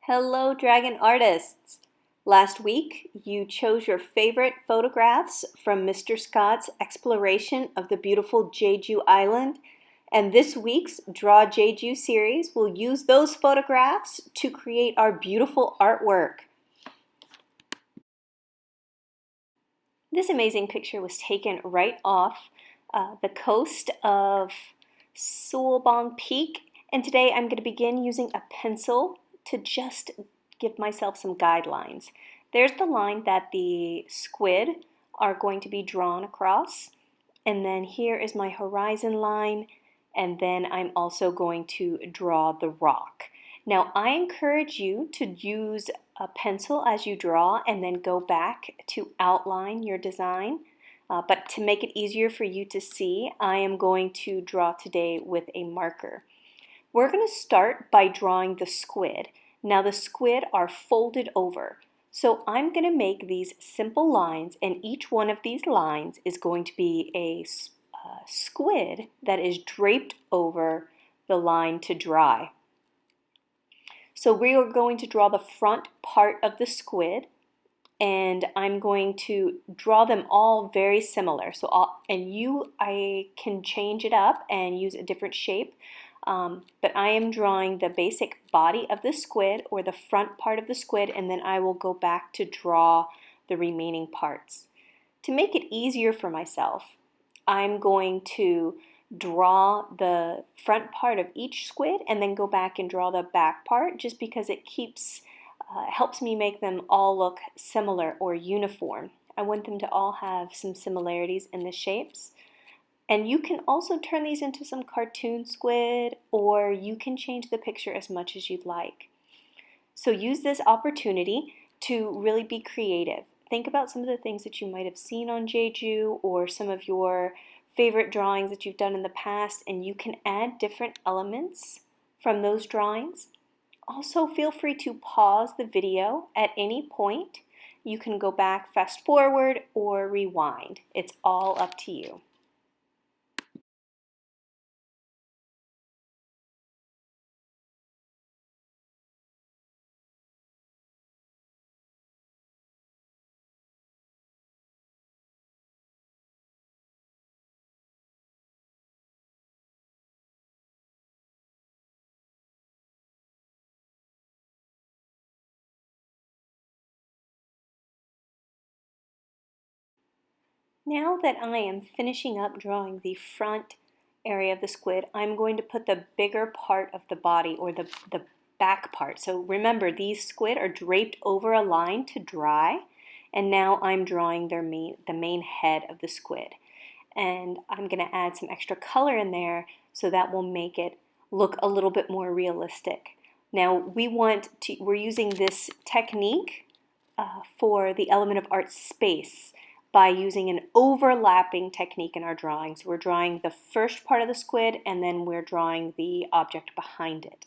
Hello, Dragon Artists! Last week, you chose your favorite photographs from Mr. Scott's exploration of the beautiful Jeju Island, and this week's Draw Jeju series will use those photographs to create our beautiful artwork. This amazing picture was taken right off the coast of Sulbong Peak, and today I'm going to begin using a pencil to just give myself some guidelines. There's the line that the squid are going to be drawn across, and then here is my horizon line, and then I'm also going to draw the rock. Now I encourage you to use a pencil as you draw and then go back to outline your design. But to make it easier for you to see, I am going to draw today with a marker. We're going to start by drawing the squid. Now the squid are folded over. So I'm going to make these simple lines, and each one of these lines is going to be a squid that is draped over the line to dry. So we are going to draw the front part of the squid, and I'm going to draw them all very similar. So I can change it up and use a different shape, but I am drawing the basic body of the squid, or the front part of the squid, and then I will go back to draw the remaining parts. To make it easier for myself, I'm going to draw the front part of each squid and then go back and draw the back part, just because it helps me make them all look similar or uniform. I want them to all have some similarities in the shapes. And you can also turn these into some cartoon squid, or you can change the picture as much as you'd like. So use this opportunity to really be creative. Think about some of the things that you might have seen on Jeju, or some of your favorite drawings that you've done in the past, and you can add different elements from those drawings. Also, feel free to pause the video at any point. You can go back, fast forward, or rewind. It's all up to you. Now that I am finishing up drawing the front area of the squid, I'm going to put the bigger part of the body, or the back part. So remember, these squid are draped over a line to dry, and now I'm drawing the main head of the squid. And I'm going to add some extra color in there, so that will make it look a little bit more realistic. Now we're using this technique for the element of art space by using an overlapping technique in our drawings. We're drawing the first part of the squid, and then we're drawing the object behind it.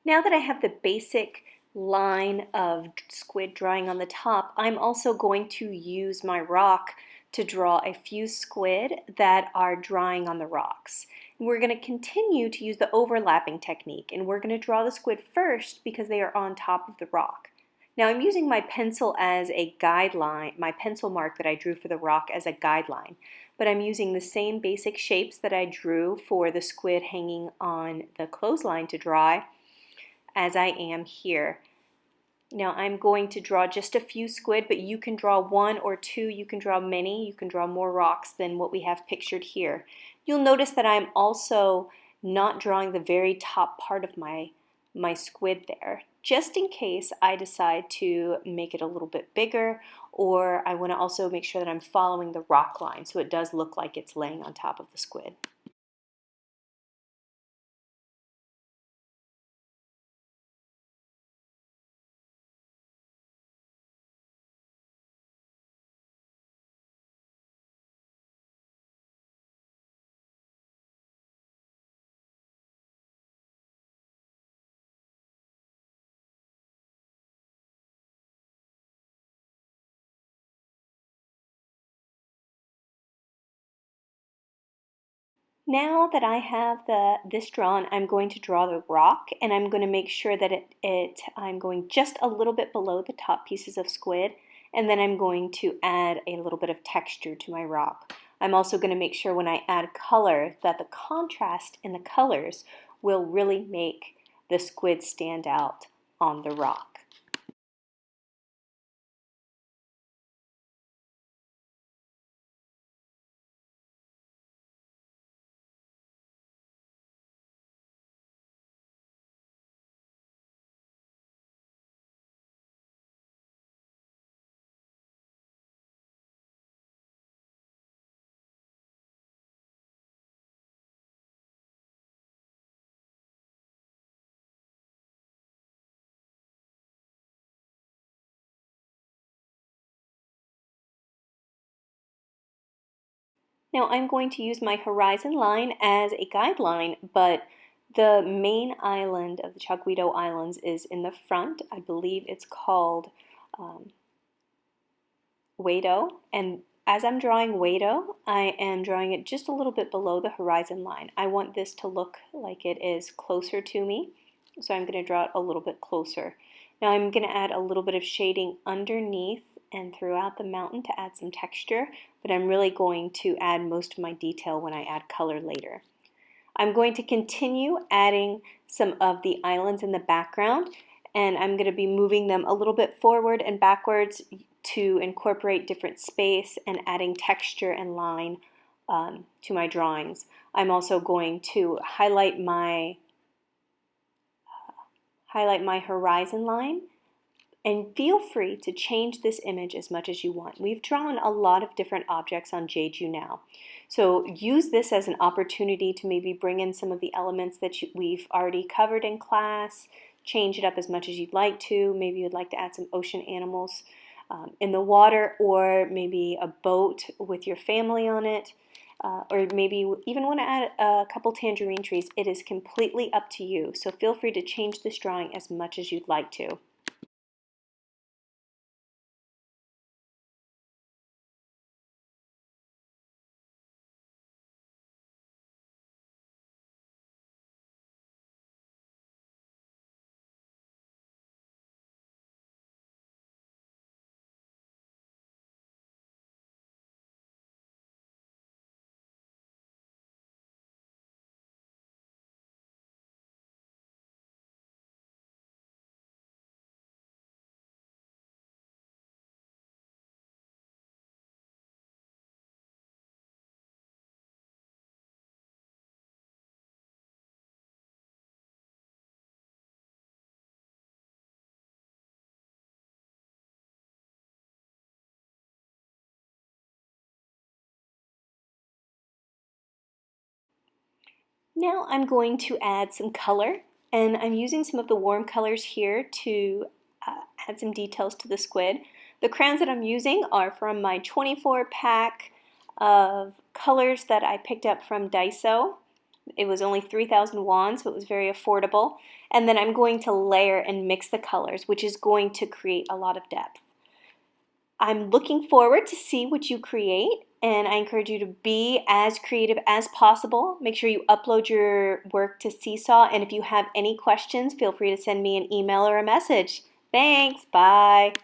Now that I have the basic line of squid drawing on the top, I'm also going to use my rock to draw a few squid that are drying on the rocks. We're going to continue to use the overlapping technique, and we're going to draw the squid first because they are on top of the rock. Now I'm using my pencil as a guideline, my pencil mark that I drew for the rock as a guideline, but I'm using the same basic shapes that I drew for the squid hanging on the clothesline to dry as I am here. Now I'm going to draw just a few squid, but you can draw one or two, you can draw many, you can draw more rocks than what we have pictured here. You'll notice that I'm also not drawing the very top part of my squid there, just in case I decide to make it a little bit bigger, or I want to also make sure that I'm following the rock line so it does look like it's laying on top of the squid. Now that I have this drawn, I'm going to draw the rock, and I'm going to make sure that I'm going just a little bit below the top pieces of squid, and then I'm going to add a little bit of texture to my rock. I'm also going to make sure when I add color that the contrast in the colors will really make the squid stand out on the rock. Now I'm going to use my horizon line as a guideline, but the main island of the Chadwigo Islands is in the front. I believe it's called um, Wado, and as I'm drawing Wado, I am drawing it just a little bit below the horizon line. I want this to look like it is closer to me, so I'm going to draw it a little bit closer. Now I'm going to add a little bit of shading underneath and throughout the mountain to add some texture, but I'm really going to add most of my detail when I add color later. I'm going to continue adding some of the islands in the background, and I'm going to be moving them a little bit forward and backwards to incorporate different space and adding texture and line to my drawings. I'm also going to highlight my horizon line, and feel free to change this image as much as you want. We've drawn a lot of different objects on Jeju now. So use this as an opportunity to maybe bring in some of the elements that we've already covered in class, change it up as much as you'd like to. Maybe you'd like to add some ocean animals in the water, or maybe a boat with your family on it. Or maybe you even want to add a couple tangerine trees. It is completely up to you. So feel free to change this drawing as much as you'd like to. Now I'm going to add some color, and I'm using some of the warm colors here to add some details to the squid. The crayons that I'm using are from my 24 pack of colors that I picked up from Daiso. It was only 3,000 won, so it was very affordable. And then I'm going to layer and mix the colors, which is going to create a lot of depth. I'm looking forward to see what you create, and I encourage you to be as creative as possible. Make sure you upload your work to Seesaw, and if you have any questions, feel free to send me an email or a message. Thanks, bye.